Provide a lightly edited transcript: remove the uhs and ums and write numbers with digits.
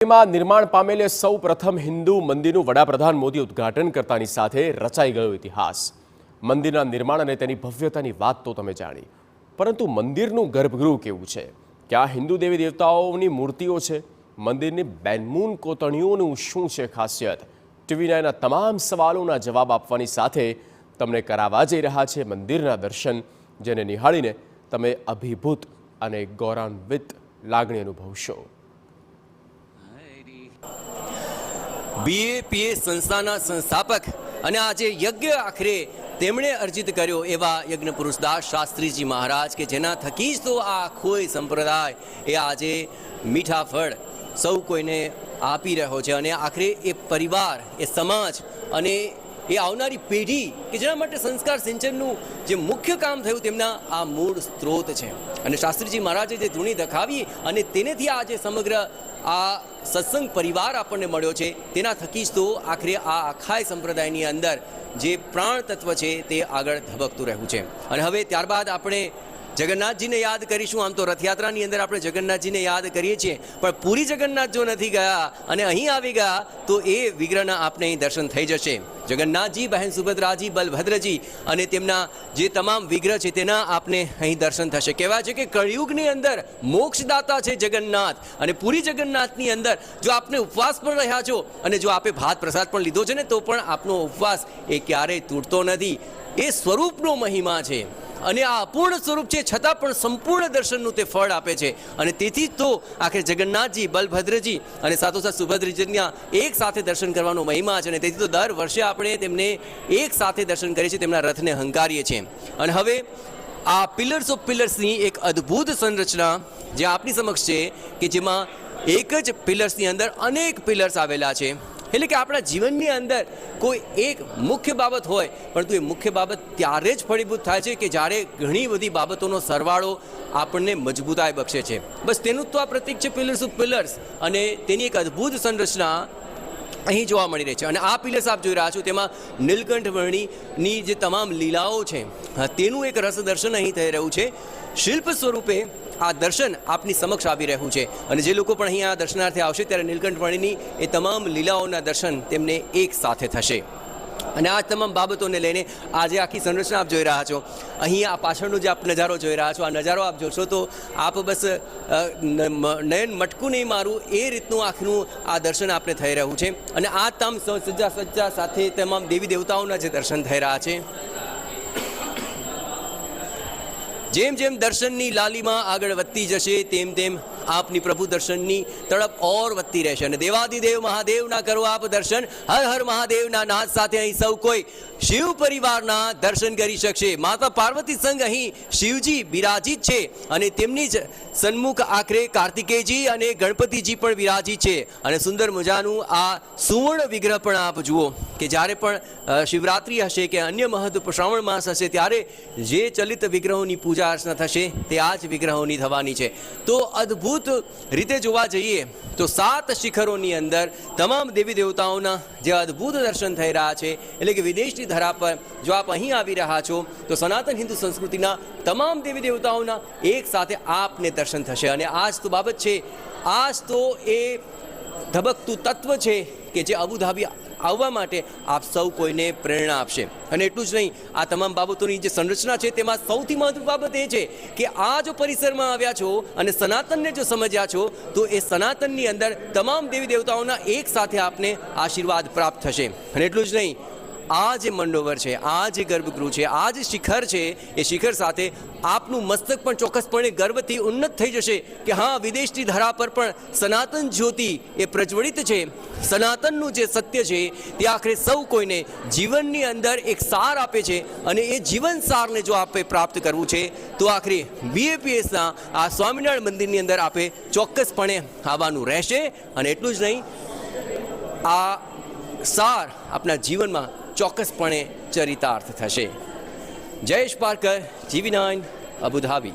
દિલ્હીમાં નિર્માણ પામેલ સૌ પ્રથમ હિન્દુ મંદિરનું વડાપ્રધાન મોદી ઉદ્ઘાટન કરતાની સાથે રચાઈ ગયો ઇતિહાસ। મંદિરના નિર્માણ અને તેની ભવ્યતાની વાત તો તમે જાણી, પરંતુ મંદિરનું ગર્ભગૃહ કેવું છે? ક્યાં હિન્દુ દેવી દેવતાઓની મૂર્તિઓ છે? મંદિરની બેનમૂન કોતરણીઓનું શું છે ખાસિયત? ટીવી9ના તમામ સવાલોના જવાબ આપવાની સાથે તમને કરાવવા જઈ રહ્યા છે મંદિરના દર્શન, જેને નિહાળીને તમે અભિભૂત અને ગૌરવાન્વિત લાગણી અનુભવશો। BAPS સંસ્થાના સંસ્થાપક અને આજે યજ્ઞ આખરે તેમણે અર્જિત કર્યો એવા યજ્ઞ પુરુષદાસ શાસ્ત્રીજી મહારાજ કે જેના થકી જ તો આ આખો સંપ્રદાય એ આજે મીઠા ફળ સૌ કોઈને આપી રહ્યો છે અને આખરે એ પરિવાર, એ સમાજ અને એ આવનારી પેઢી કે જેના માટે સંસ્કાર સિંચનનું જે મુખ્ય કામ થયું તેમના આ મૂળ સ્ત્રોત છે। અને શાસ્ત્રીજી મહારાજે જે ધૂણી દખાવી અને તેનેથી આજે સમગ્ર આ સત્સંગ પરિવાર આપણને મળ્યો છે, તેના થકી જ તો આખરે આ આખા સંપ્રદાયની અંદર જે પ્રાણ તત્વ છે તે આગળ ધબકતું રહ્યું છે। અને હવે ત્યારબાદ આપણે જગન્નાથજીને યાદ કરીશું। આમ તો રથયાત્રાની અંદર આપણે જગન્નાથજીને યાદ કરીએ છીએ, પણ પૂરી જગન્નાથ જો નથી ગયા અને અહીં આવી ગયા તો એ વિગ્રહના આપણે અહીં દર્શન થઈ જશે। જગન્નાથજી, બહેન સુભદ્રાજી, બલભદ્રજી અને તેમના જે તમામ વિગ્રહ છે તેના આપને અહીં દર્શન થશે। કહેવાય છે કે કળિયુગની અંદર મોક્ષદાતા છે જગન્નાથ, અને પૂરી જગન્નાથની અંદર જો આપને ઉપવાસ પણ રહ્યા છો અને જો આપે ભાત પ્રસાદ પણ લીધો છે ને તો પણ આપનો ઉપવાસ એ ક્યારેય તૂટતો નથી। એ સ્વરૂપનો મહિમા છે અને આ અપૂર્ણ સ્વરૂપ છે, છતાં પણ સંપૂર્ણ દર્શનનું તે ફળ આપે છે। અને તેથી જ તો આખરે જગન્નાથજી, બલભદ્રજી અને સાથોસાથ સુભદ્રાજીના એક સાથે દર્શન કરવાનો મહિમા છે અને તેથી તો દર વર્ષે આપણે તેમને એક સાથે દર્શન કરીએ છીએ, તેમના રથને હંકારીએ છીએ। અને હવે આ પિલર્સ ઓફ પિલર્સની એક અદ્ભુત સંરચના જે આપની સમક્ષ છે કે જેમાં એક જ પિલર્સની અંદર અનેક પિલર્સ આવેલા છે। એટલે કે આપણા જીવનની અંદર કોઈ એક મુખ્ય બાબત હોય, પરંતુ એ મુખ્ય બાબત ત્યારે જ ફળીભૂત થાય છે કે જ્યારે ઘણી બધી બાબતોનો સરવાળો આપણને મજબૂતાઈ બક્ષે છે। બસ તેનું જ તો આ પ્રતીક છે પિલર્સ ઓફ પિલર્સ, અને તેની એક અદ્ભુત સંરચના અહીં જોવા મળી રહી છે। અને આ પિલર્સ આપ જોઈ રહ્યા છો તેમાં નીલકંઠ વર્ણીની જે તમામ લીલાઓ છે તેનું એક રસ દર્શન અહીં થઈ રહ્યું છે। શિલ્પ સ્વરૂપે આ દર્શન આપની સમક્ષ આવી રહ્યું છે અને જે લોકો પણ અહીંયા દર્શનાર્થે આવશે ત્યારે નીલકંઠ વર્ણીની એ તમામ લીલાઓના દર્શન તેમને એક સાથે થશે। અને આ તમામ બાબતોને લઈને આજે આખી સંરચના આપ જોઈ રહ્યા છો। અહીં આ પાછળનો જે આપ નજારો જોઈ રહ્યા છો, આ નજારો આપ જોશો તો આપ બસ નયન મટકું નહીં મારું એ રીતનું આખનું આ દર્શન આપને થઈ રહ્યું છે। અને આ તમામ સજ્જા સાથે તમામ દેવી દેવતાઓના જે દર્શન થઈ રહ્યા છે। જેમ જેમ દર્શનની લાલીમાં આગળ વધતી જશે તેમ તેમ આપની પ્રભુ દર્શનની તડપ ઓર વધતી રહેશે। અને દેવાદિદેવ મહાદેવના કરો આપ દર્શન, હર હર મહાદેવના નાદ સાથે અહીં સૌ કોઈ શિવ પરિવારના દર્શન કરી શકશે। માતા પાર્વતી સંગ અહીં શિવજી બિરાજિત છે અને તેમની જ સન્મુખ આખરે કાર્તિકેયજી અને ગણપતિજી પણ બિરાજિત છે। અને સુંદર મજાનું આ સુવર્ણ વિગ્રહ પણ આપ જુઓ કે જ્યારે પણ શિવરાત્રિ હશે કે અન્ય મહત્વ શ્રાવણ માસ હશે ત્યારે જે ચલિત વિગ્રહોની પૂજા અર્ચના થશે તે આ જ વિગ્રહોની થવાની છે। તો અદ્ભુત રીતે જોવા જઈએ તો 7 શિખરોની અંદર તમામ દેવી દેવતાઓના જે અદ્ભુત દર્શન થઈ રહ્યા છે। એટલે કે વિદેશની ધરા પર જો આપ અહીં આવી રહ્યા છો તો સનાતન હિન્દુ સંસ્કૃતિના તમામ દેવી દેવતાઓના એક સાથે આપને દર્શન થશે। અને આ જ તો બાબત છે, આ જ તો એ ધબકતું તત્વ છે કે જે અબુધાબી આવવા માટે આપ સૌ કોઈને પ્રેરણા આપશે। અને એટલું જ નહીં, આ તમામ બાબતોની જે સંરચના છે તેમાં સૌથી મહત્વની બાબત એ છે કે આ જો પરિસરમાં આવ્યા છો અને સનાતનને જો સમજ્યા છો તો એ સનાતનની અંદર તમામ દેવી દેવતાઓના એક સાથે આપને આશીર્વાદ પ્રાપ્ત થશે। અને એટલું જ નહીં, આ જે મંડોવર છે, આ જે ગર્ભગૃહ છે, આ જે શિખર છે, એ શિખર સાથે આપનું મસ્તક પણ ચોક્કસપણે ગર્વથી ઉન્નત થઈ જશે કે હા, વિદેશની ધરા પર પણ સનાતન જ્યોતિ એ પ્રજ્વલિત છે। સનાતનનું જે સત્ય છે તે આખરે સૌ કોઈને જીવનની અંદર એક સાર આપે છે અને એ જીવન સારને જો આપે પ્રાપ્ત કરવું છે તો આખરે BAPSના આ સ્વામિનારાયણ મંદિરની અંદર આપે ચોક્કસપણે આવવાનું રહેશે। અને એટલું જ નહીં, આ સાર આપણા જીવનમાં ચોક્કસપણે ચરિતાર્થ થશે। Jayesh Parkar, TV9, Abu Dhabi.